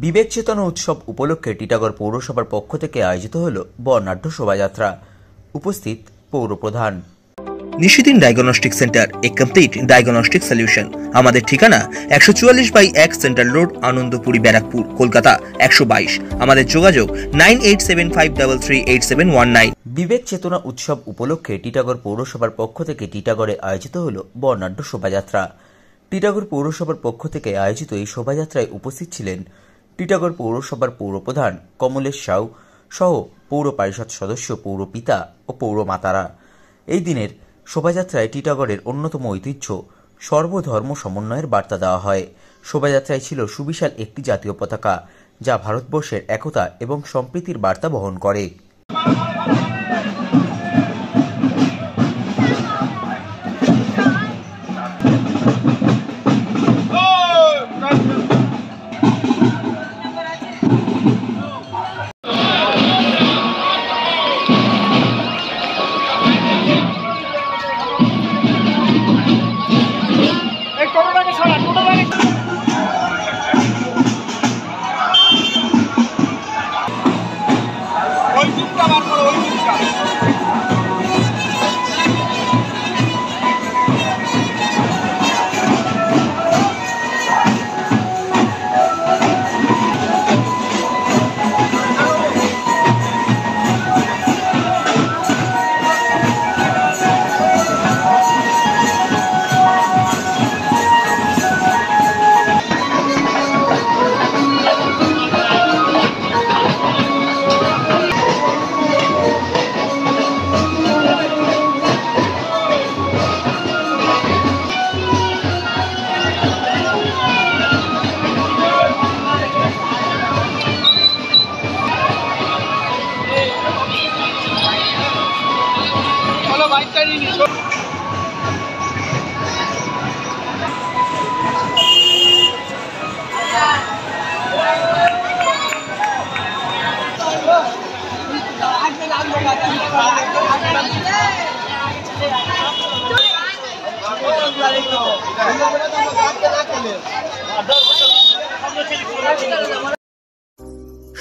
বিবেক চেতনা উৎসব উপলক্ষে টিটাগড় পৌরসভার পক্ষ থেকে আয়োজিত হল বর্ণাঢ্য শোভাযাত্রা। উপস্থিত পৌরপ্রধান। নিশিদিন ডায়াগনস্টিক সেন্টার, এ কমপ্লিট ডায়াগনস্টিক সলিউশন। আমাদের ঠিকানা 144/1 সেন্ট্রাল রোড, আনন্দপুরি, ব্যারাকপুর, কলকাতা 122। আমাদের যোগাযোগ 9875338719। বিবেক চেতনা উৎসব উপলক্ষে টিটাগড় পৌরসভার পক্ষ থেকে টিটাগড়ে আয়োজিত হল বর্ণাঢ্য শোভাযাত্রা। টিটাগড় পৌরসভার পক্ষ থেকে আয়োজিত এই শোভাযাত্রায় উপস্থিত ছিলেন টিটাগড় পৌরসভার পৌরপ্রধান কমলেশ সাউ সহ পৌর পরিষদ সদস্য, পৌরপিতা ও পৌরমাতারা। এই দিনের শোভাযাত্রায় টিটাগড়ের অন্যতম ঐতিহ্য সর্বধর্ম সমন্বয়ের বার্তা দেওয়া হয়। শোভাযাত্রায় ছিল সুবিশাল একটি জাতীয় পতাকা, যা ভারতবর্ষের একতা এবং সম্প্রীতির বার্তা বহন করে।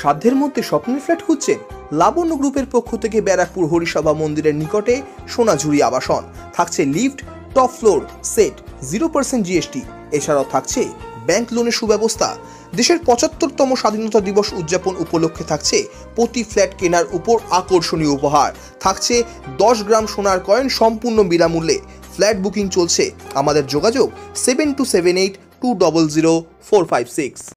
সাধ্যের মধ্যে স্বপ্নের ফ্ল্যাট খুঁজছেন? লাবণ্য গ্রুপের পক্ষ থেকে ব্যারাকপুর হরিসভা মন্দিরের নিকটে সোনাঝুরি আবাসন। থাকছে lift, top floor, set, 0% GST। এছাড়াও থাকছে ব্যাংক লোনের সুব্যবস্থা। দেশের 75তম স্বাধীনতা দিবস উদযাপন উপলক্ষে থাকছে প্রতি ফ্ল্যাট কেনার উপর আকর্ষণীয় উপহার। থাকছে 10 গ্রাম সোনার কয়েন সম্পূর্ণ বিনামূল্যে। ফ্ল্যাট বুকিং চলছে। আমাদের যোগাযোগ 7278200456।